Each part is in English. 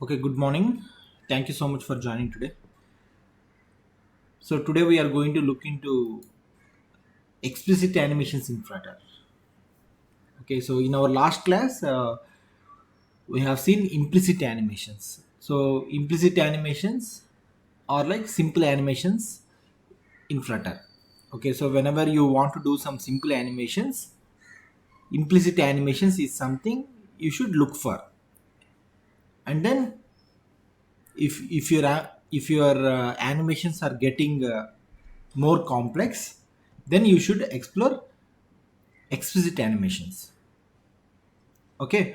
Okay, good morning. Thank you so much for joining today. So today we are going to look into explicit animations in Flutter. Okay, so in our last class, we have seen implicit animations. So implicit animations are like simple animations in Flutter. Okay, so whenever you want to do some simple animations, implicit animations is something you should look for. And then if your animations are getting more complex, then you should explore explicit animations. Okay,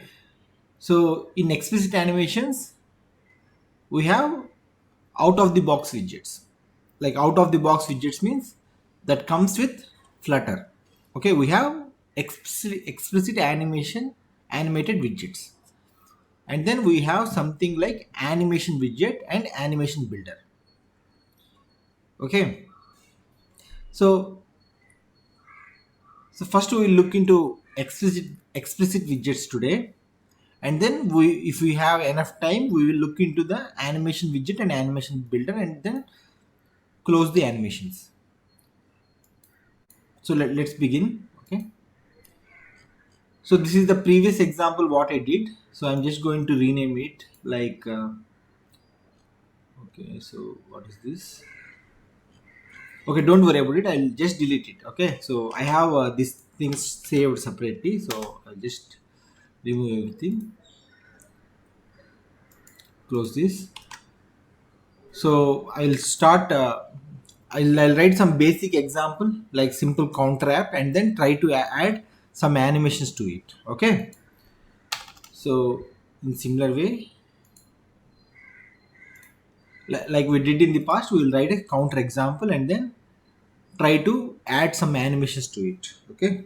so in explicit animations we have out of the box widgets. Like out of the box widgets means that comes with Flutter. Okay, we have explicit animated widgets, and then we have something like animation widget and animation builder. Okay, so first we will look into explicit widgets today, and then if we have enough time, we will look into the animation widget and animation builder, and then close the animations. So let's begin. Okay. So this is the previous example what I did. So I'm just going to rename it like. Okay. So what is this? Okay, don't worry about it. I'll just delete it. Okay. So I have these things saved separately. So I'll just remove everything. Close this. So I'll write some basic example like simple counter app, and then try to add some animations to it. Okay. So in similar way, like we did in the past, we will write a counter example and then try to add some animations to it. Okay.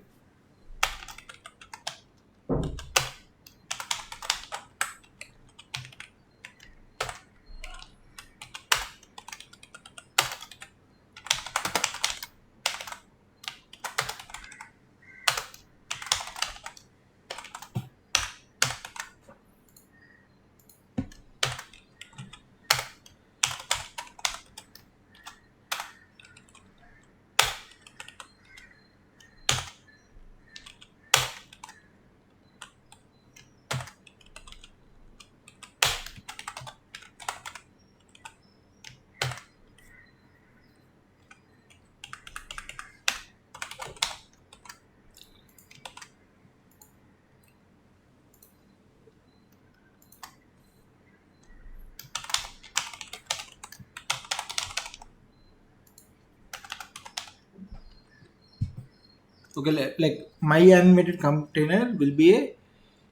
Okay, like my animated container will be a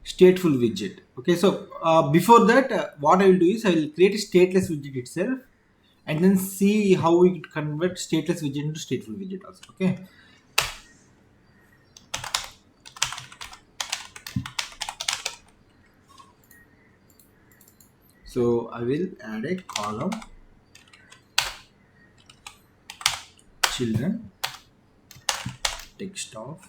stateful widget. Okay, so before that, what I will do is I will create a stateless widget itself, and then see how we could convert stateless widget into stateful widget also. Okay. So I will add a column children text of.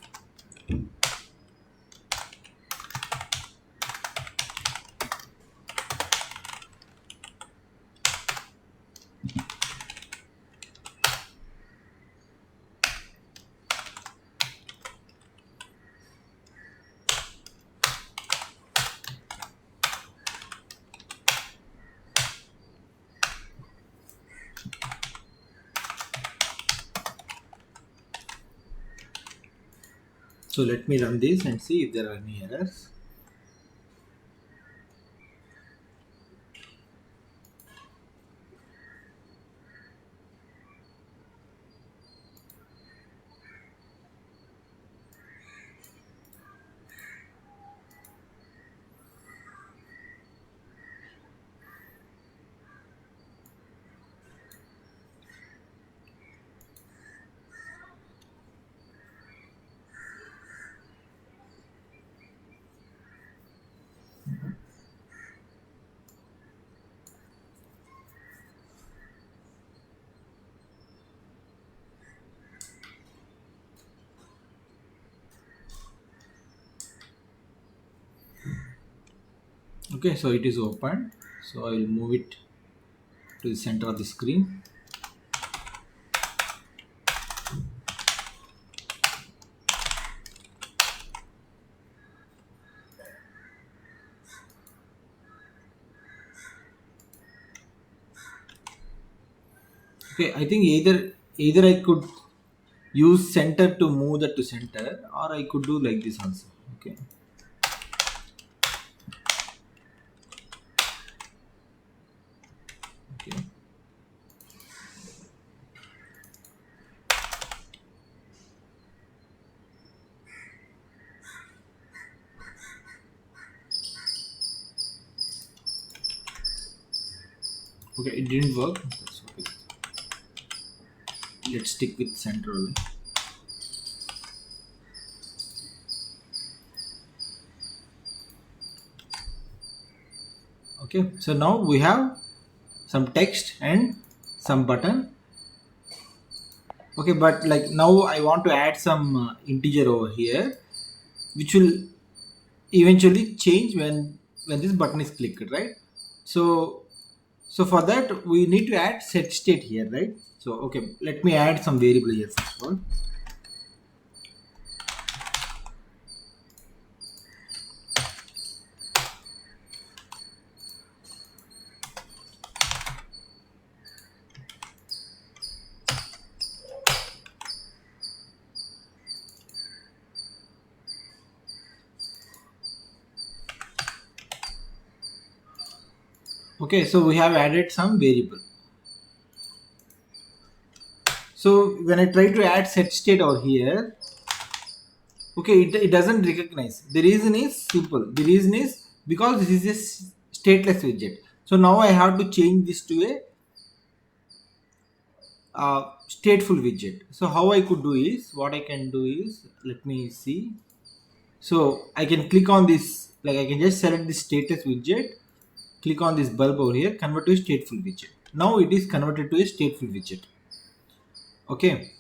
So let me run this and see if there are any errors. Okay, so it is open. So I will move it to the center of the screen. Okay, I think either I could use center to move that to center, or I could do like this also. Okay. Okay. Okay, it didn't work. That's okay. Let's stick with center only. Okay, so now we have some text and some button. Okay, but like now I want to add some integer over here, which will eventually change when this button is clicked, right? So for that we need to add set state here, right? So okay, let me add some variable here first of all. Okay, so we have added some variable. So when I try to add set state over here, okay, it doesn't recognize. The reason is simple. The reason is because this is a stateless widget. So now I have to change this to a stateful widget. So how I could do is, what I can do is, let me see. So I can click on this, like I can just select the status widget, click on this bulb over here, convert to a stateful widget. Now it is converted to a stateful widget. Okay.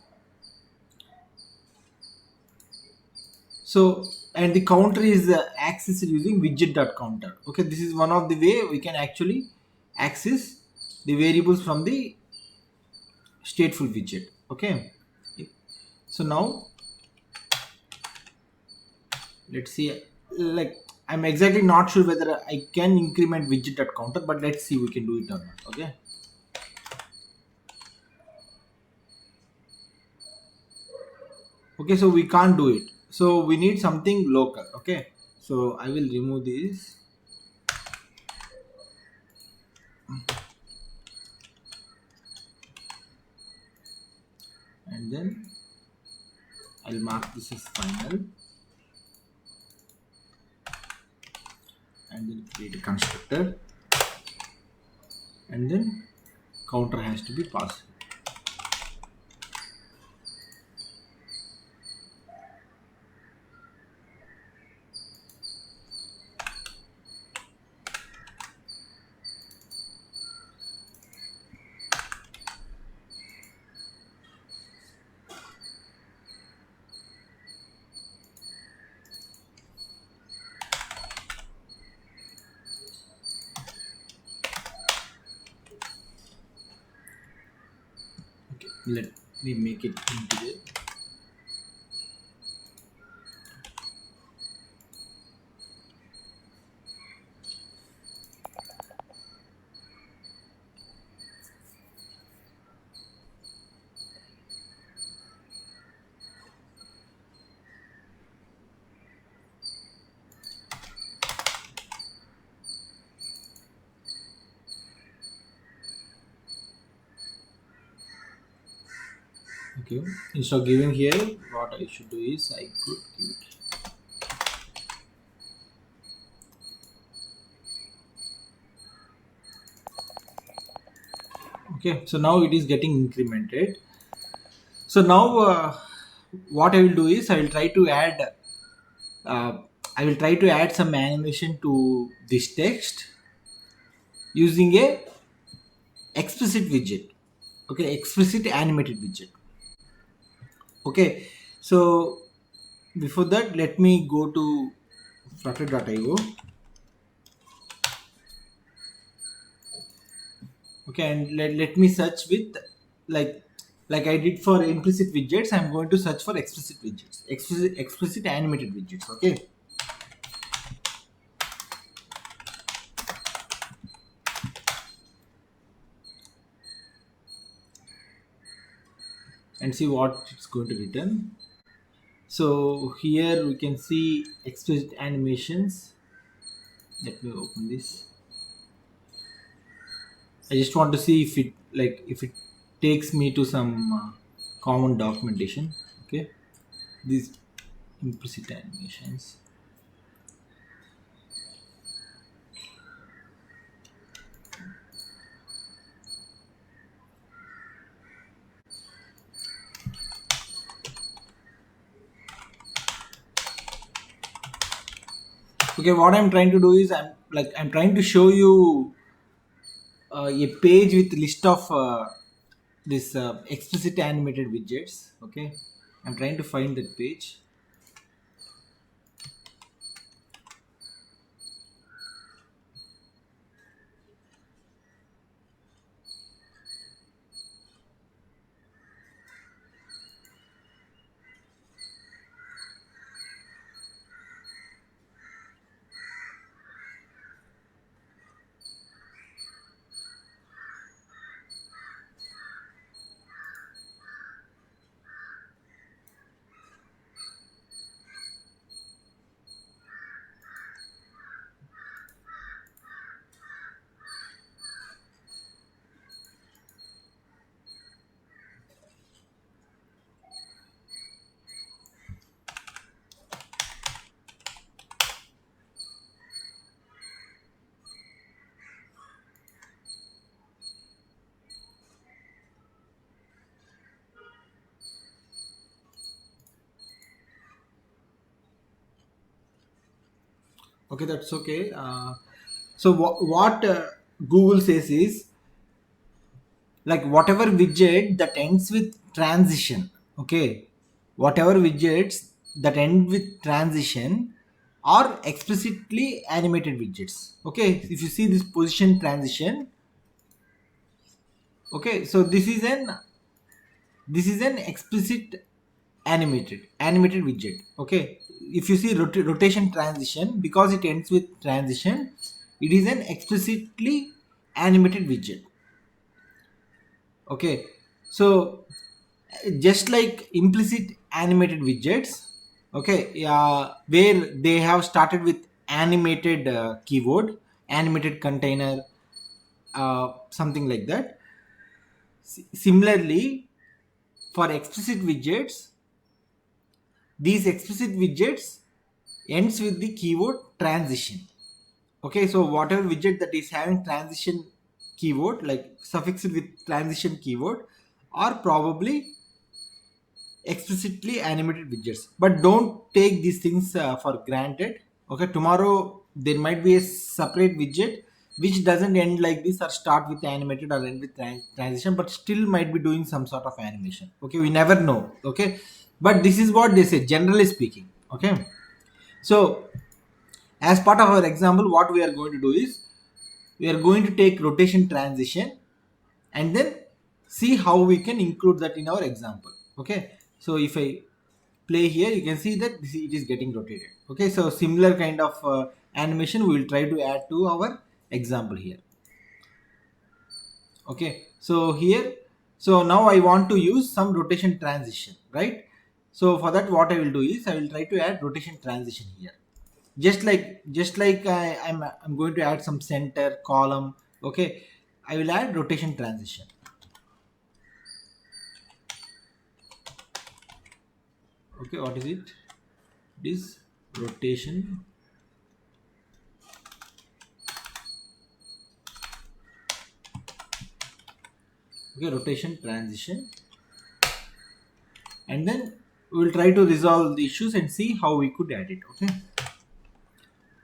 So, and the counter is accessed using widget.counter. Okay, this is one of the way we can actually access the variables from the stateful widget. Okay, so now let's see, like I'm exactly not sure whether I can increment widget.counter, but let's see we can do it or not. Okay. Okay, so we can't do it. So we need something local. Okay, so I will remove this. And then I'll mark this as final. And then create a constructor. And then counter has to be passed. Okay, let me make it integer. Okay, instead of giving here, what I should do is I could give it. Okay, so now it is getting incremented. So now what I will do is I will try to add some animation to this text using a explicit widget. Okay, explicit animated widget. Okay, so before that, let me go to flutter.io. Okay, and let me search with like like I did for implicit widgets. I'm going to search for explicit widgets, explicit animated widgets. Okay, and see what it's going to return. So here we can see explicit animations. Let me open this. I just want to see if it takes me to some common documentation. Okay, these implicit animations. Okay, what I'm trying to do is I'm trying to show you a page with list of this explicit animated widgets. Okay, I'm trying to find that page. Okay, that's okay. So what Google says is like whatever widget that ends with transition. Okay, whatever widgets that end with transition are explicitly animated widgets. Okay, if you see this position transition. Okay, so this is an explicit animated widget. Okay, if you see rotation transition, because it ends with transition, it is an explicitly animated widget. Okay, so just like implicit animated widgets. Okay, where they have started with animated keyword, animated container, something like that. Similarly, for explicit widgets, these explicit widgets ends with the keyword transition. Okay, so whatever widget that is having transition keyword, like suffixed with transition keyword, are probably explicitly animated widgets. But don't take these things for granted. Okay, tomorrow there might be a separate widget which doesn't end like this or start with animated or end with transition, but still might be doing some sort of animation. Okay, we never know. Okay, but this is what they say, generally speaking. Okay, so as part of our example, what we are going to do is we are going to take rotation transition and then see how we can include that in our example. Okay, so if I play here, you can see that it is getting rotated. Okay, so similar kind of animation we will try to add to our example here. Okay, so here, so now I want to use some rotation transition, right? So for that, what I will do is I will try to add rotation transition here, just like I'm going to add some center column. Okay, I will add rotation transition. Okay, what is it? It is rotation. Okay, rotation transition, and then we will try to resolve the issues and see how we could add it. Okay,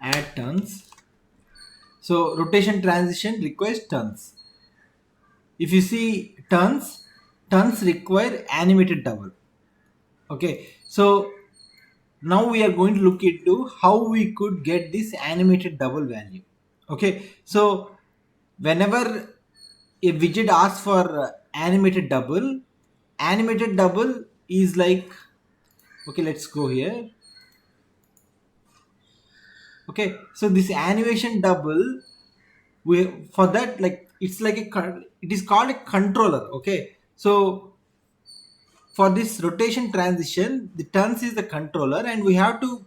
add turns. So rotation transition requires turns. If you see turns require animated double. Okay, so now we are going to look into how we could get this animated double value. Okay, so whenever a widget asks for animated double. Animated double is like, okay, let's go here. Okay, so this animation double, we for that, like it's like it is called a controller. Okay, so for this rotation transition, the turns is the controller, and we have to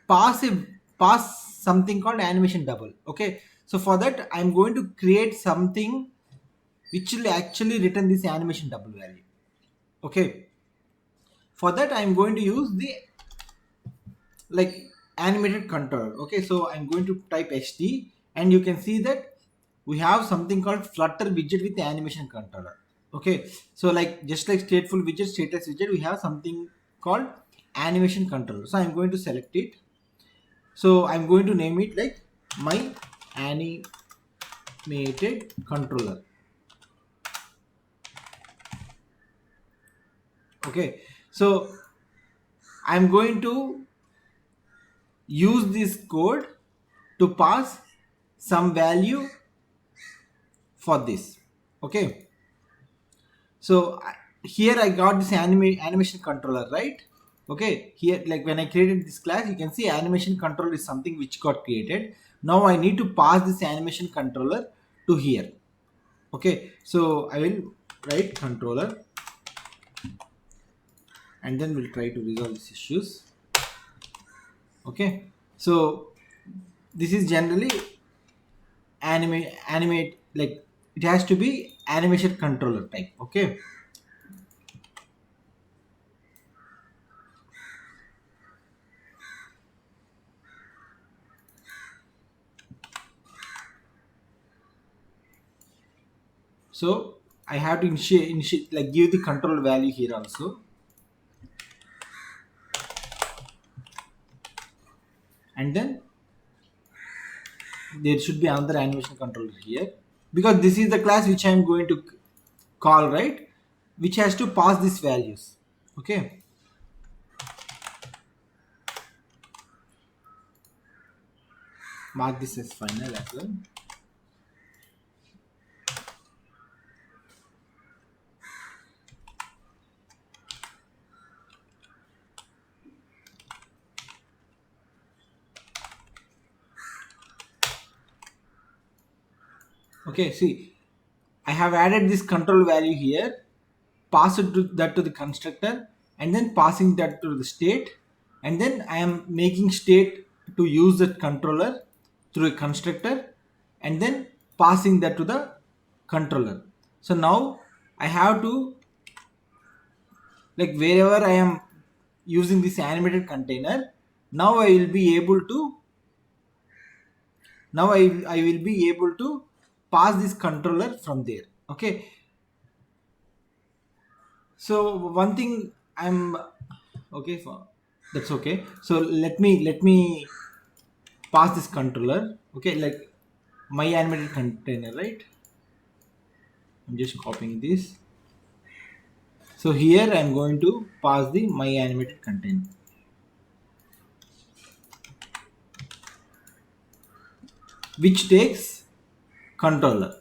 pass a pass something called animation double. Okay, so for that I'm going to create something which will actually return this animation double value. Okay, for that I'm going to use the like animated controller. Okay, so I'm going to type ht, and you can see that we have something called flutter widget with the animation controller. Okay, so like just like stateful widget, status widget, we have something called animation controller. So I'm going to select it. So I'm going to name it like my animated controller. Okay, so I'm going to use this code to pass some value for this. Okay, so here I got this animation controller, right? Okay, here like when I created this class, you can see animation controller is something which got created. Now I need to pass this animation controller to here. Okay, so I will write controller, and then we'll try to resolve these issues. Okay, so this is generally animate, like it has to be animation controller type. Okay, so I have to initiate like give the control value here also, and then there should be another animation controller here, because this is the class which I am going to call, right, which has to pass these values. Okay, mark this as final as well. Okay, see, I have added this control value here, pass it to that to the constructor, and then passing that to the state, and then I am making state to use that controller through a constructor, and then passing that to the controller. So now I have to, like wherever I am using this animated container, now I will be able to, I will be able to pass this controller from there. Okay, so one thing I'm okay for, that's okay. So let me pass this controller. Okay, like my animated container, right? I'm just copying this. So here I'm going to pass the my animated container, which takes controller.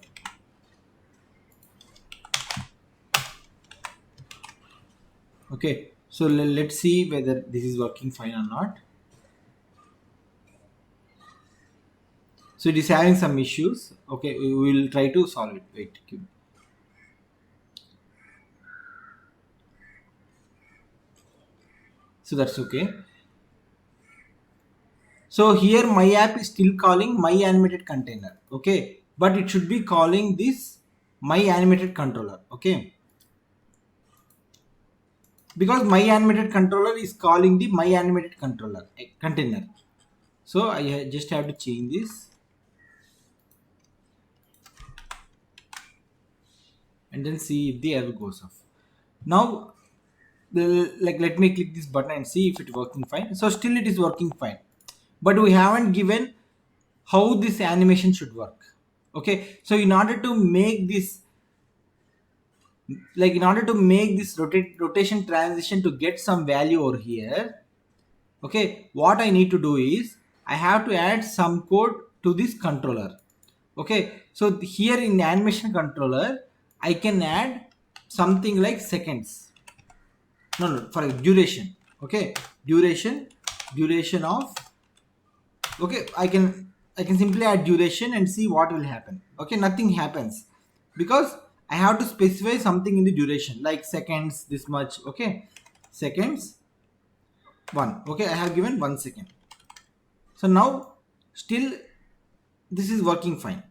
Okay, so let's see whether this is working fine or not. So it is having some issues. Okay, we will try to solve it. Wait. So that's okay. So here my app is still calling my animated container. Okay, but it should be calling this my animated controller. Okay, because my animated controller is calling the my animated controller container. So I just have to change this, and then see if the error goes off. Now like let me click this button and see if it's working fine. So still it is working fine, but we haven't given how this animation should work. Okay, so in order to make this, like in order to make this rotation transition to get some value over here, okay, what I need to do is I have to add some code to this controller. Okay, so here in the animation controller, I can add something like seconds. No, for duration. Okay, duration of. Okay, I can simply add duration and see what will happen. Okay, nothing happens because I have to specify something in the duration like seconds this much. Okay, seconds 1. Okay, I have given 1 second. So now still this is working fine.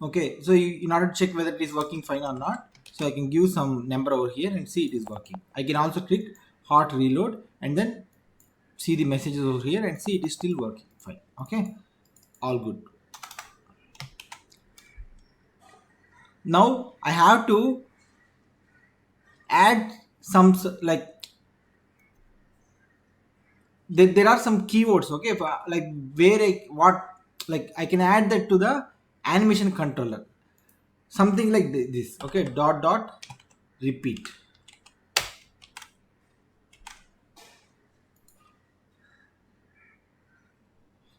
Okay, so in order to check whether it is working fine or not, so I can give some number over here and see it is working. I can also click hot reload and then see the messages over here and see it is still working fine. Okay, all good. Now I have to add some like there are some keywords. Okay, like where what like I can add that to the animation controller, something like this. Okay, dot dot repeat.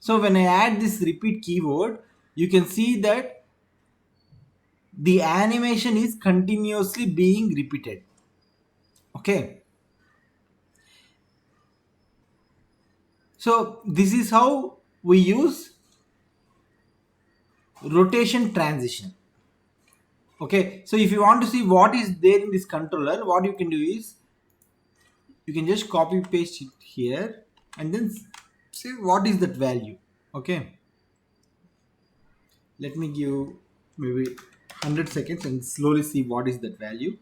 So when I add this repeat keyword, you can see that the animation is continuously being repeated. Okay, so this is how we use rotation transition. Okay, so if you want to see what is there in this controller, what you can do is you can just copy paste it here and then say what is that value. Okay, let me give maybe 100 seconds and slowly see what is that value.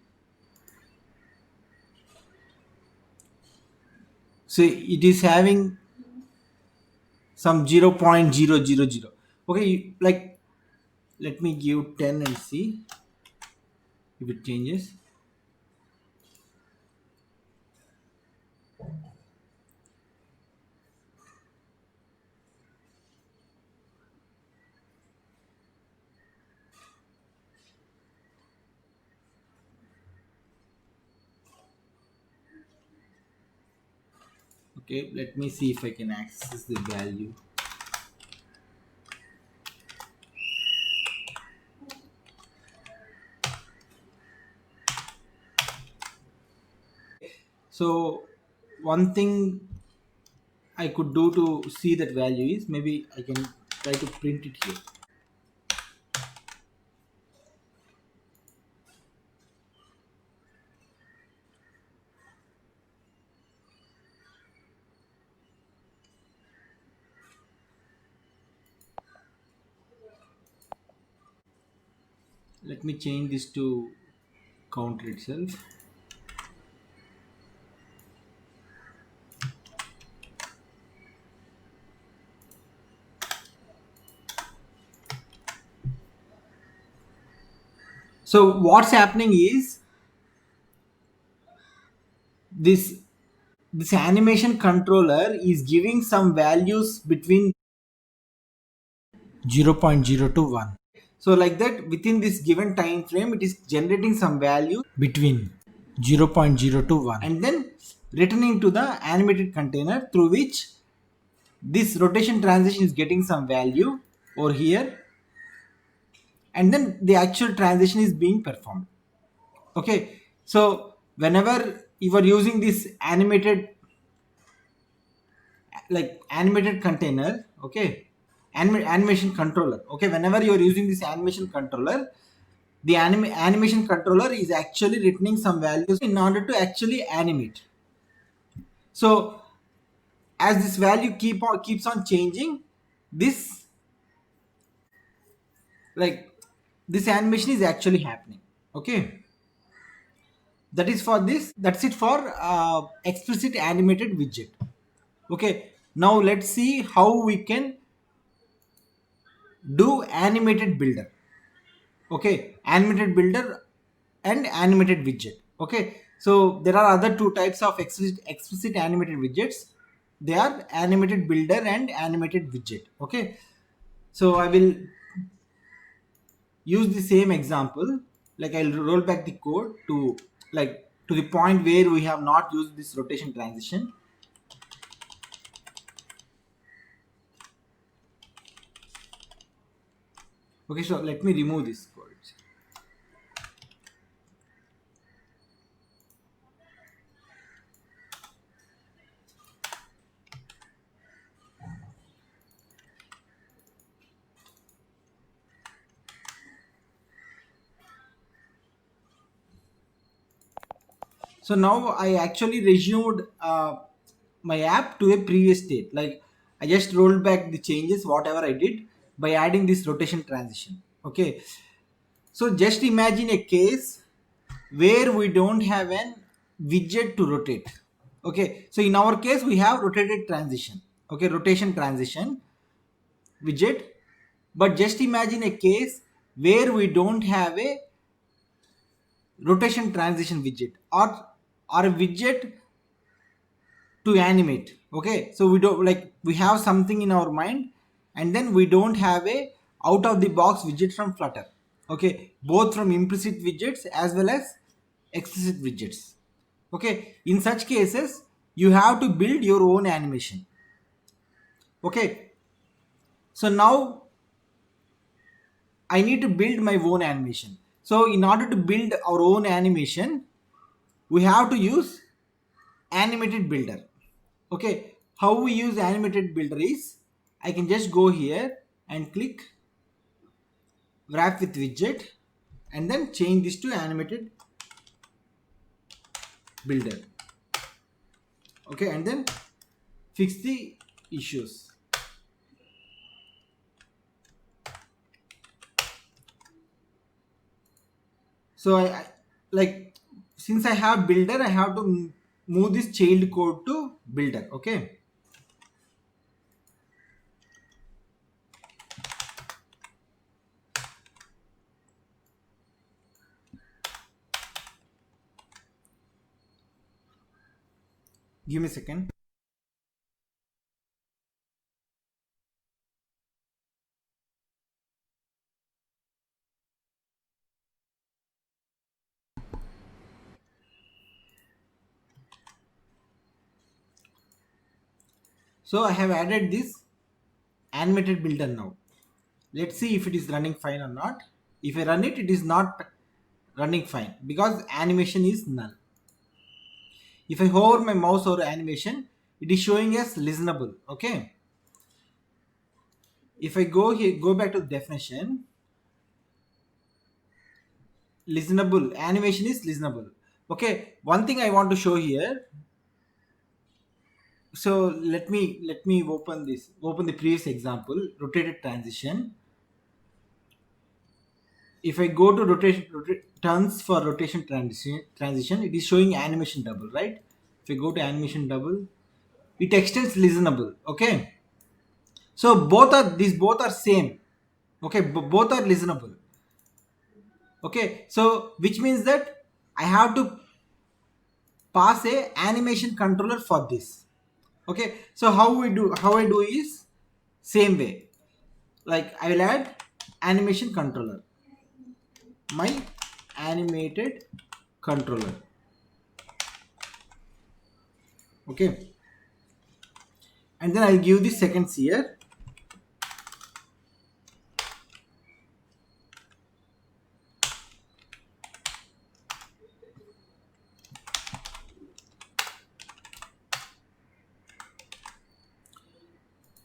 So it is having some 0.000. Okay, like let me give 10 and see if it changes. Okay, let me see if I can access the value. So one thing I could do to see that value is maybe I can try to print it here. Let me change this to counter itself. So what's happening is this this animation controller is giving some values between 0.0 to 1. So like that within this given time frame it is generating some value between 0.0 to 1 and then returning to the animated container through which this rotation transition is getting some value over here and then the actual transition is being performed. Okay, so whenever you are using this animated container, okay, animation controller, okay, whenever you are using this animation controller, the animation controller is actually returning some values in order to actually animate. So as this value keeps on changing, this like this animation is actually happening. Okay, that is for this. That's it for explicit animated widget. Okay, now let's see how we can do animated builder. Okay, animated builder and animated widget. Okay, so there are other two types of explicit animated widgets. They are animated builder and animated widget. Okay, so I will use the same example. Like I'll roll back the code to to the point where we have not used this rotation transition. Okay, so let me remove this code. So now I actually resumed my app to a previous state. Like I just rolled back the changes, whatever I did, by adding this rotation transition. Okay. So just imagine a case where we don't have an widget to rotate. Okay. So in our case, we have rotated transition. Okay. Rotation transition widget. But just imagine a case where we don't have a rotation transition widget or a widget to animate. Okay, so we don't, like, we have something in our mind and then we don't have a out of the box widget from Flutter. Okay, both from implicit widgets as well as explicit widgets. Okay, in such cases you have to build your own animation. Okay, so now I need to build my own animation. So in order to build our own animation, we have to use animated builder. Okay, how we use animated builder is, I can just go here and click wrap with widget and then change this to animated builder. Okay, and then fix the issues. So I like, since I have builder, I have to move this child code to builder. Okay, give me a second. So I have added this animated builder now. Let's see if it is running fine or not. If I run it, it is not running fine because animation is null. If I hover my mouse over animation, it is showing as listenable. Okay, if I go here, go back to the definition, listenable, animation is listenable. Okay, one thing I want to show here. So let me open the previous example, rotated transition. If I go to turns for rotation transition, it is showing animation double, right? If I go to animation double, it extends listenable. Okay, so both are same. Okay, both are listenable. Okay, so which means that I have to pass a animation controller for this. Okay, so how I do is same way. Like I will add animation controller, my animated controller. Okay, and then I'll give the seconds here.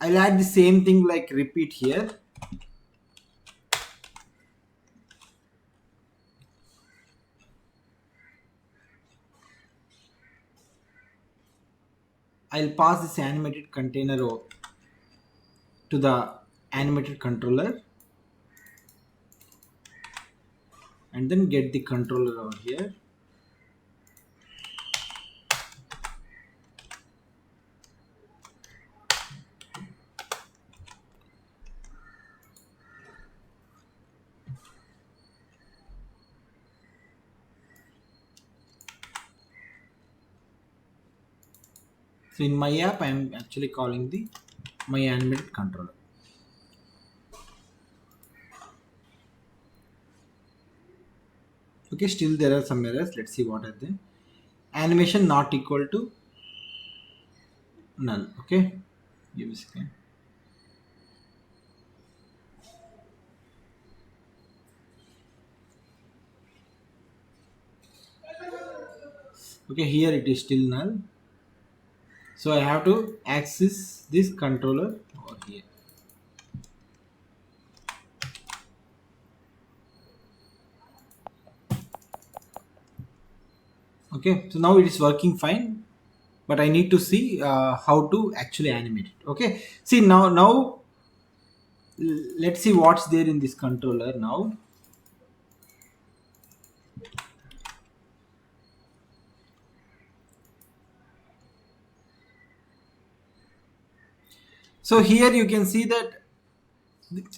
I'll add the same thing, like repeat here. I'll pass this animated container to the animated controller and then get the controller over here. So in my app, I am actually calling the my animated controller. Okay, still there are some errors. Let's see what are they. Animation not equal to null. Okay, give me a second. Okay, here it is still null. So I have to access this controller over here. Okay, so now it is working fine, but I need to see how to actually animate it. Okay, see now let's see what's there in this controller now. So here you can see that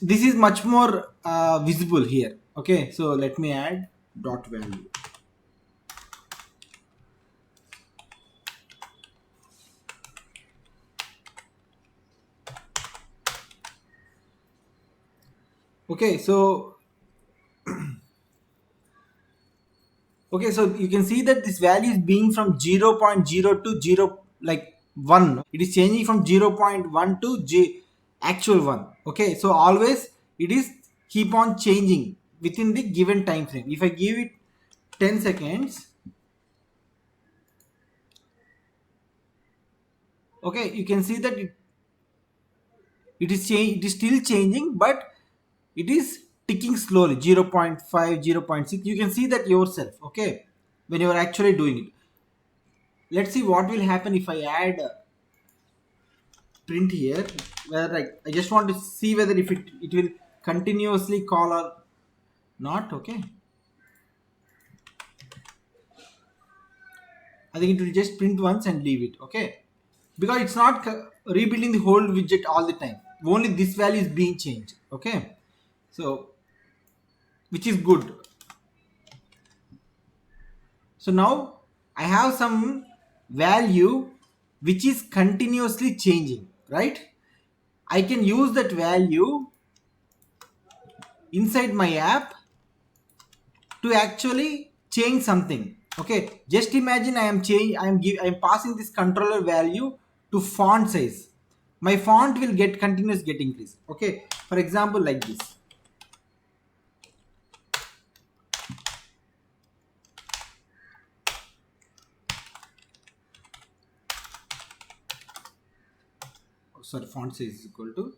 this is much more visible here. Okay, so let me add dot value. Okay, so okay, so you can see that this value is being from 0.0 to 0 like 1. It is changing from 0.1 to actual 1. Okay, so always it is keep on changing within the given time frame. If I give it 10 seconds, okay, you can see that it is still changing, but it is ticking slowly 0.5, 0.6. You can see that yourself, okay, when you are actually doing it. Let's see what will happen if I add print here, where I just want to see whether if it will continuously call or not. Okay, I think it will just print once and leave it. Okay, because it's not rebuilding the whole widget all the time, only this value is being changed. Okay, so which is good. So now I have some value which is continuously changing, right? I can use that value inside my app to actually change something. Okay, just imagine I am passing this controller value to font size. My font will get continuous get increase. Okay, for example like this. Oh, sorry, font size is equal to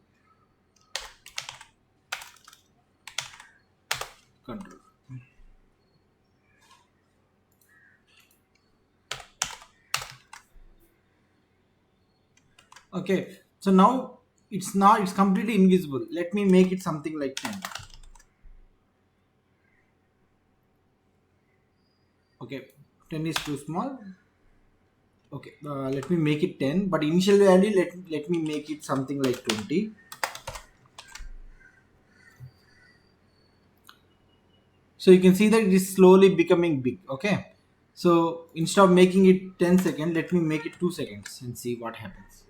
control. Okay, so now it's completely invisible. Let me make it something like 10. Okay, 10 is too small. Okay, let me make it 10, but initial value let me make it something like 20. So you can see that it is slowly becoming big. Okay, so instead of making it 10 seconds, let me make it 2 seconds and see what happens.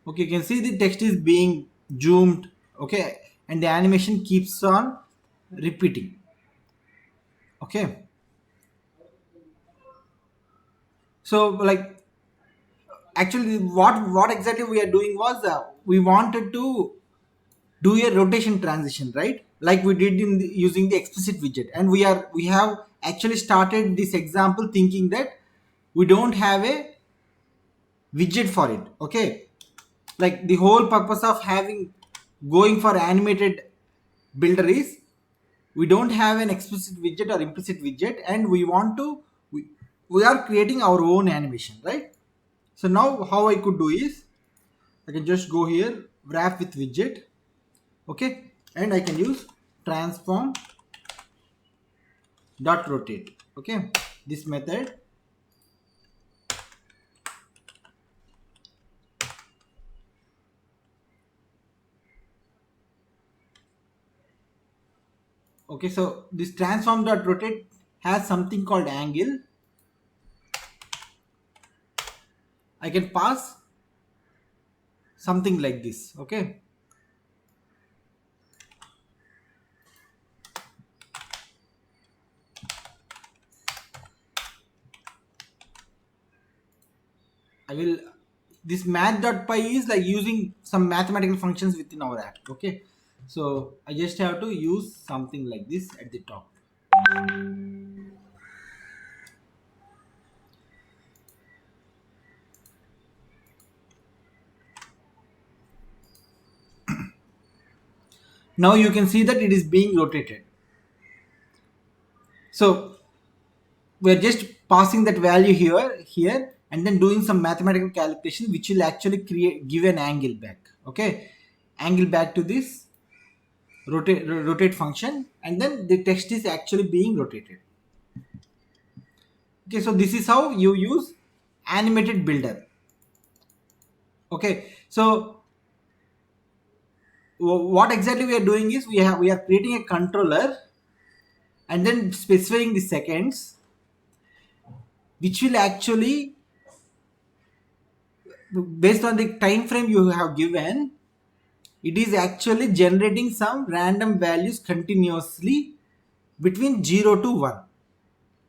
Okay, you can see the text is being zoomed. Okay, and the animation keeps on repeating. Okay, so like actually what exactly we are doing was we wanted to do a rotation transition, right, like we did using the explicit widget. And we have actually started this example thinking that we don't have a widget for it. Okay, like the whole purpose of having going for animated builder is we don't have an explicit widget or implicit widget, and we want to we are creating our own animation, right? So now how I could do is I can just go here, wrap with widget. Okay, and I can use transform dot rotate. Okay, this method. Okay, so this transform dot rotate has something called angle. I can pass something like this. Okay, I will this math.py is like using some mathematical functions within our app. Okay, So I just have to use something like this at the top. Now you can see that it is being rotated. So we're just passing that value here and then doing some mathematical calculation which will actually give an angle back. Okay, angle back to this rotate function, and then the text is actually being rotated. Okay, so this is how you use animated builder. Okay, so what exactly we are doing is we are creating a controller and then specifying the seconds which will actually, based on the time frame you have given, it is actually generating some random values continuously between 0 to 1.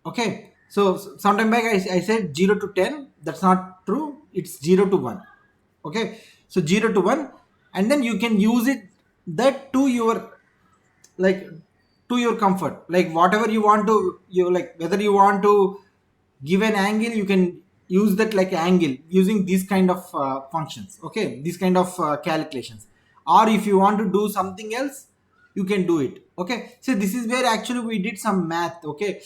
Okay, so sometime back I said 0 to 10. That's not true. It's 0 to 1. Okay, so 0 to 1, and then you can use it that to your, like, to your comfort, like whatever you want to, you like, whether you want to give an angle, you can use that like angle using these kind of functions. Okay, these kind of calculations, or if you want to do something else, you can do it. Okay, so this is where actually we did some math. Okay,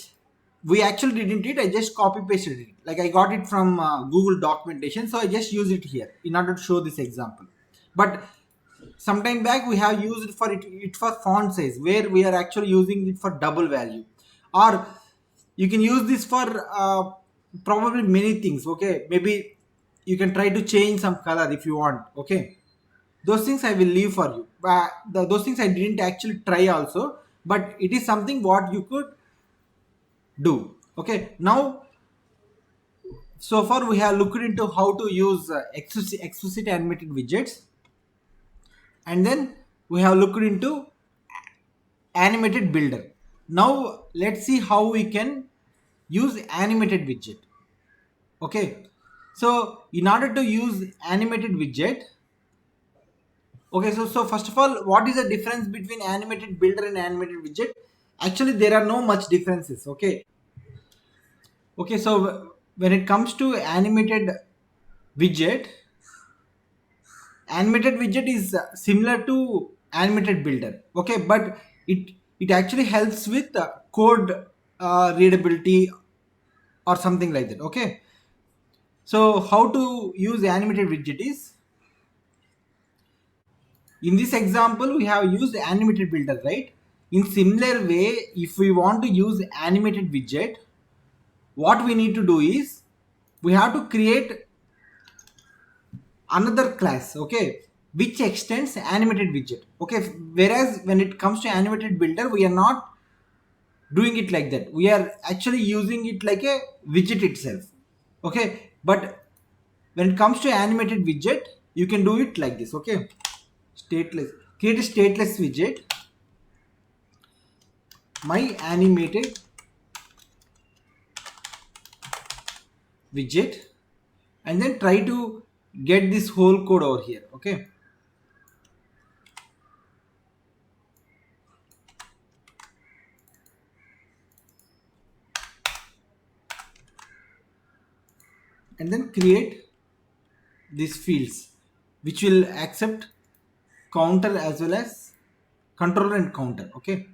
we actually didn't it, I just copy pasted it, like I got it from Google documentation, so I just use it here in order to show this example. But sometime back we have used it for font size, where we are actually using it for double value, or you can use this for probably many things. Okay, maybe you can try to change some color if you want. Okay, those things I will leave for you, those things I didn't actually try also, but it is something what you could do. Okay, now so far we have looked into how to use explicit animated widgets, and then we have looked into animated builder. Now let's see how we can use animated widget. Okay, so in order to use animated widget, okay, so first of all, what is the difference between animated builder and animated widget? Actually there are no much differences. Okay, okay, so when it comes to widget animated widget is similar to animated builder. Okay, but it actually helps with code readability or something like that. Okay, so how to use animated widget is, in this example we have used animated builder, right? In similar way, if we want to use animated widget, what we need to do is we have to create another class. Okay, which extends animated widget. Okay, whereas when it comes to animated builder, we are not doing it like that, we are actually using it like a widget itself. Okay, but when it comes to animated widget, you can do it like this. Okay, stateless, create a stateless widget, my animated widget, and then try to get this whole code over here. Okay, and then create these fields which will accept counter as well as controller and counter. Okay,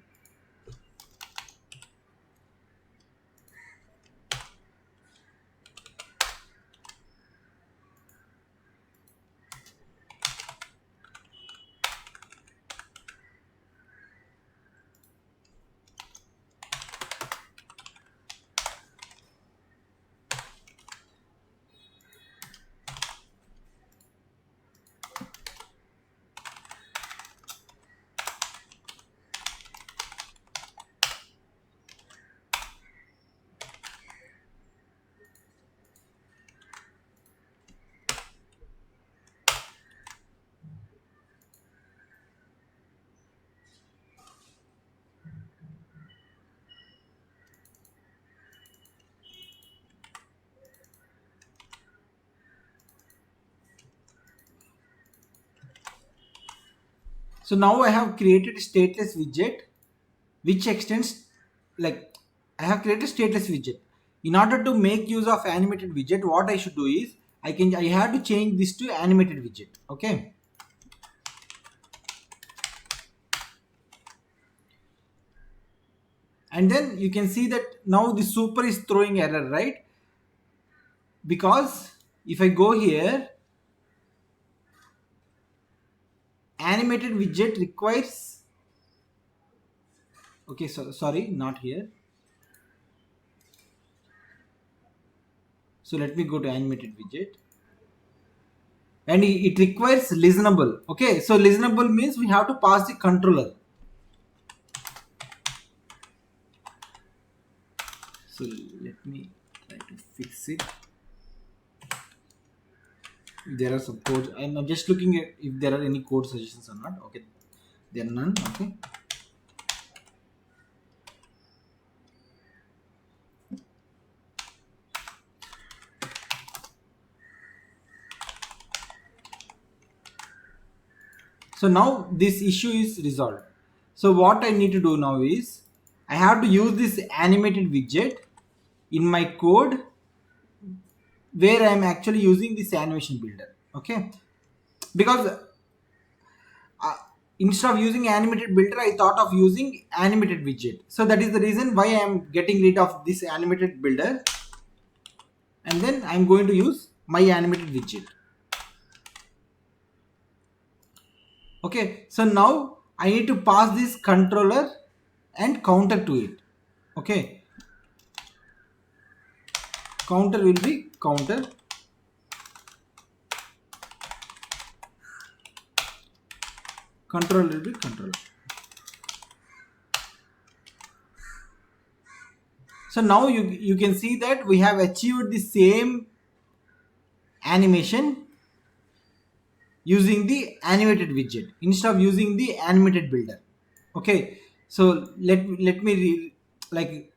So now I have created a stateless widget which extends, like, I have created stateless widget. In order to make use of animated widget, what I should do is I have to change this to animated widget. Okay. And then you can see that now the super is throwing error, right? Because if I go here, animated widget requires, okay, so sorry, not here. So let me go to animated widget, and it requires listenable. Okay, so listenable means we have to pass the controller. So let me try to fix it. There are some codes. I'm just looking at if there are any code suggestions or not. Okay, there are none. Okay. So now this issue is resolved. So what I need to do now is I have to use this animated widget in my code where I am actually using this animation builder. Okay, because instead of using animated builder, I thought of using animated widget. So that is the reason why I am getting rid of this animated builder, and then I'm going to use my animated widget. Okay, so now I need to pass this controller and counter to it. Okay, counter will be counter, control will be control. So now you can see that we have achieved the same animation using the animated widget instead of using the animated builder. Okay, so let me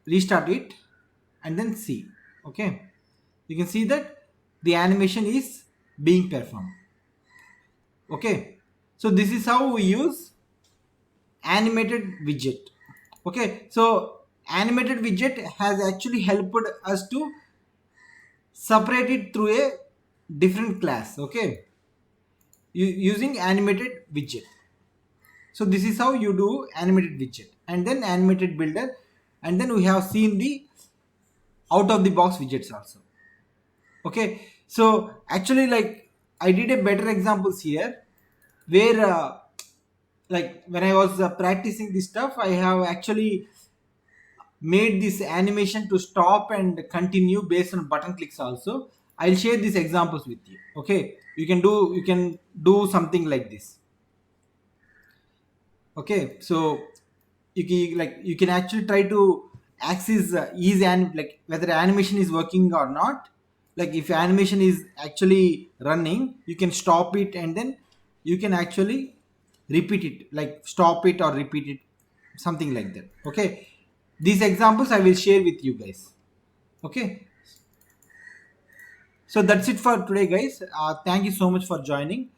restart it and then see. Okay, you can see that the animation is being performed. Okay, so this is how we use animated widget. Okay, so animated widget has actually helped us to separate it through a different class. Okay, using animated widget. So this is how you do animated widget and then animated builder, and then we have seen the out of the box widgets also. Okay, so actually, like, I did a better examples here where like when I was practicing this stuff, I have actually made this animation to stop and continue based on button clicks also. I'll share these examples with you. Okay, you can do something like this. Okay, so you can actually try to access ease and like whether animation is working or not. Like if animation is actually running, you can stop it and then you can actually repeat it, like stop it or repeat it, something like that. Okay, these examples I will share with you guys. Okay, so that's it for today, guys. Thank you so much for joining.